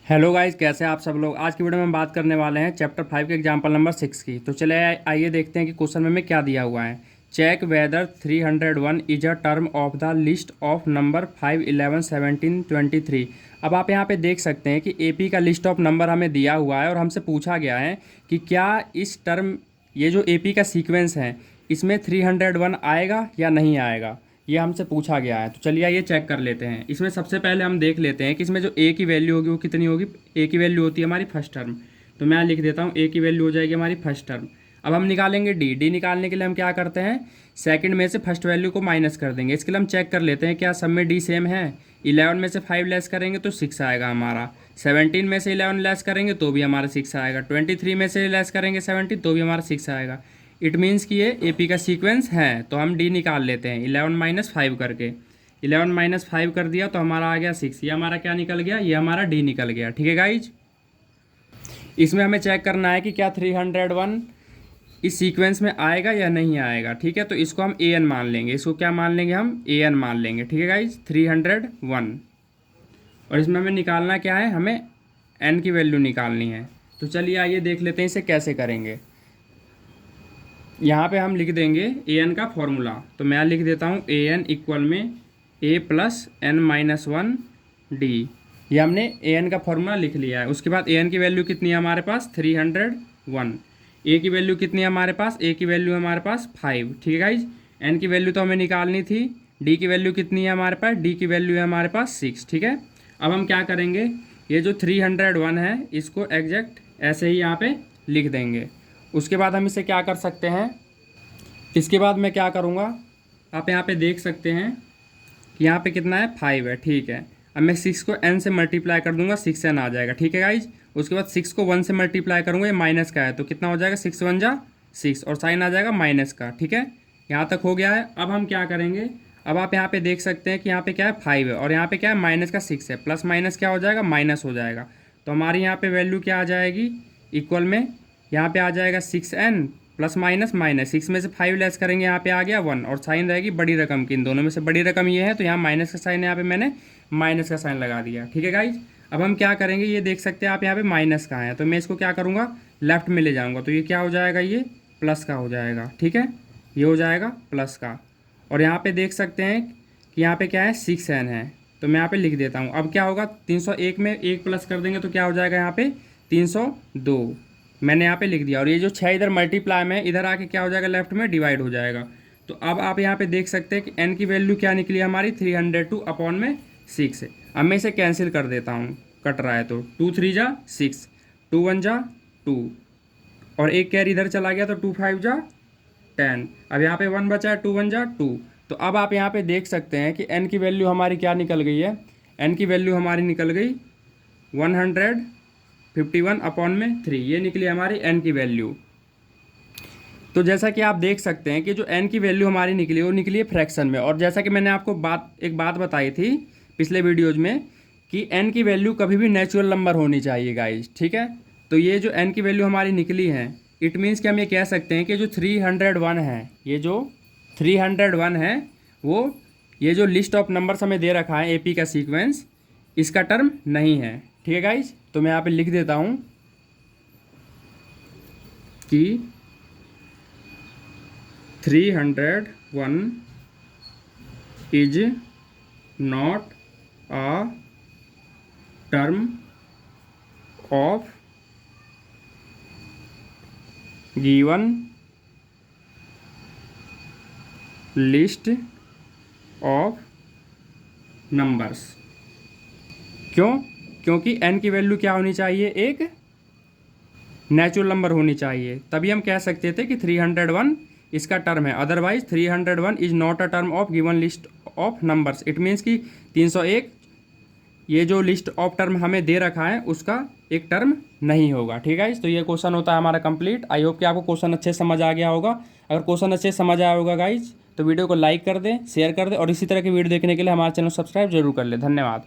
Hello guys, कैसे हैं आप सब लोग। आज की वीडियो में हम बात करने वाले हैं चैप्टर 5 के एग्जाम्पल नंबर 6 की। तो चले आइए देखते हैं कि क्वेश्चन में क्या दिया हुआ है। Check whether 301 is a term of the list of number 5, 11, 17, 23। अब आप यहाँ पे देख सकते हैं कि एपी का लिस्ट ऑफ नंबर हमें दिया हुआ है और हमसे पूछा गया है कि क्या इस टर्म ये जो एपी का सीक्वेंस है इसमें 301 आएगा या नहीं आएगा, ये हमसे पूछा गया है। तो चलिए आइए चेक कर लेते हैं। इसमें सबसे पहले हम देख लेते हैं कि इसमें जो ए की वैल्यू होगी वो कितनी होगी। ए की वैल्यू होती है हमारी फर्स्ट टर्म, तो मैं लिख देता हूँ ए की वैल्यू हो जाएगी हमारी फर्स्ट टर्म। अब हम निकालेंगे डी निकालने के लिए हम क्या करते हैं, सेकंड में से फर्स्ट वैल्यू को माइनस कर देंगे। इसके लिए हम चेक कर लेते हैं क्या सब में डी सेम है। 11 में से 5 लेस करेंगे तो 6 आएगा हमारा। 17 में से 11 लेस करेंगे तो भी हमारा 6 आएगा। 23 में से लेस करेंगे 17 तो भी हमारा 6 आएगा। इट मीन्स कि ये एपी का सीक्वेंस है। तो हम डी निकाल लेते हैं 11 माइनस 5 करके। 11 माइनस 5 कर दिया तो हमारा आ गया 6। ये हमारा क्या निकल गया, ये हमारा डी निकल गया। ठीक है गाइज, इसमें हमें चेक करना है कि क्या 301 इस सीक्वेंस में आएगा या नहीं आएगा। ठीक है, तो इसको हम ए एन मान लेंगे। इसको क्या मान लेंगे, हम ए एन मान लेंगे। ठीक है गाइज, 301। और इसमें हमें निकालना क्या है, हमें एन की वैल्यू निकालनी है। तो चलिए आइए देख लेते हैं इसे कैसे करेंगे। यहाँ पे हम लिख देंगे ए एन का फॉर्मूला। तो मैं लिख देता हूँ ए एन इक्वल में ए प्लस एन माइनस 1 डी। ये हमने ए एन का फॉर्मूला लिख लिया है। उसके बाद ए एन की वैल्यू कितनी है हमारे पास, 301। ए की वैल्यू कितनी है हमारे पास, ए की वैल्यू है हमारे पास 5। ठीक है गाइज, एन की वैल्यू तो हमें निकालनी थी। डी की वैल्यू कितनी है हमारे पास, डी की वैल्यू है हमारे पास 6। ठीक है, अब हम क्या करेंगे, ये जो 301 है इसको एग्जैक्ट ऐसे ही यहाँ पे लिख देंगे। उसके बाद हम इसे क्या कर सकते हैं, इसके बाद मैं क्या करूँगा, आप यहाँ पे देख सकते हैं कि यहाँ पे कितना है, 5 है। ठीक है, अब मैं 6 को n से मल्टीप्लाई कर दूंगा, 6n आ जाएगा। ठीक है गाइज, उसके बाद 6 को 1 से मल्टीप्लाई करूँगा, ये माइनस का है तो कितना हो जाएगा, 6 1 जा 6 और साइन आ जाएगा माइनस का। ठीक है, यहाँ तक हो गया है। अब हम क्या करेंगे, अब आप यहाँ पे देख सकते हैं कि यहाँ पे क्या है, 5 है और यहाँ पे क्या है, माइनस का 6 है। प्लस माइनस क्या हो जाएगा, माइनस हो जाएगा। तो हमारी यहाँ पे वैल्यू क्या आ जाएगी, इक्वल में यहाँ पे आ जाएगा 6n प्लस माइनस माइनस। 6 में से 5 लेस करेंगे, यहाँ पे आ गया 1 और साइन रहेगी बड़ी रकम की। इन दोनों में से बड़ी रकम ये है तो यहाँ माइनस का साइन है, यहाँ पे मैंने माइनस का साइन लगा दिया। ठीक है गाइज, अब हम क्या करेंगे, ये देख सकते हैं आप यहाँ पे माइनस का है तो मैं इसको क्या करूँगा, लेफ्ट में ले जाऊँगा। तो ये क्या हो जाएगा, ये प्लस का हो जाएगा। ठीक है, ये हो जाएगा प्लस का। और यहाँ पे देख सकते हैं कि यहाँ पे क्या है, 6n है तो मैं यहाँ पे लिख देता हूँ। अब क्या होगा, 301 में 1 प्लस कर देंगे तो क्या हो जाएगा, यहाँ पे 302 मैंने यहाँ पे लिख दिया। और ये जो 6 इधर मल्टीप्लाई में इधर आके क्या हो जाएगा, लेफ्ट में डिवाइड हो जाएगा। तो अब आप यहाँ पे देख सकते हैं कि n की वैल्यू क्या निकली हमारी, 302 अपॉन में 6 है। अब मैं इसे कैंसिल कर देता हूँ, कट रहा है तो 2 3 जा 6, 2 1 जा 2 और एक कैरी इधर चला गया तो 2 5 जा 10। अब यहाँ पे 1 बचा है, 2 1 जा 2। तो अब आप यहाँ पे देख सकते हैं कि n की वैल्यू हमारी क्या निकल गई है, n की वैल्यू हमारी निकल गई 151 अपॉन में 3। ये निकली हमारी n की वैल्यू। तो जैसा कि आप देख सकते हैं कि जो n की वैल्यू हमारी निकली वो निकली है फ्रैक्शन में। और जैसा कि मैंने आपको एक बात बताई थी पिछले वीडियोज में कि n की वैल्यू कभी भी नेचुरल नंबर होनी चाहिए गाइज। ठीक है, तो ये जो n की वैल्यू हमारी निकली है, इट मीन्स कि हम ये कह सकते हैं कि जो 301 है, ये जो 301 है वो ये जो लिस्ट ऑफ नंबर्स हमें दे रखा है एपी का सीक्वेंस, इसका टर्म नहीं है। ठीक है गाइज, तो मैं यहाँ पे लिख देता हूँ कि 301 is not a term of given list of numbers. क्यों, क्योंकि n की वैल्यू क्या होनी चाहिए, एक नेचुरल नंबर होनी चाहिए। तभी हम कह सकते थे कि 301 इसका टर्म है। Otherwise 301 is not a term of given list of numbers. It means कि 301 ये जो लिस्ट ऑफ टर्म हमें दे रखा है उसका एक टर्म नहीं होगा। ठीक है, तो ये क्वेश्चन होता है हमारा कंप्लीट। आई होप कि आपको क्वेश्चन अच्छे से समझ आ गया होगा। अगर क्वेश्चन अच्छे से समझ आया होगा गाइज तो वीडियो को लाइक कर दें, शेयर कर दें और इसी तरह की वीडियो देखने के लिए हमारे चैनल को सब्सक्राइब जरूर कर लें। धन्यवाद।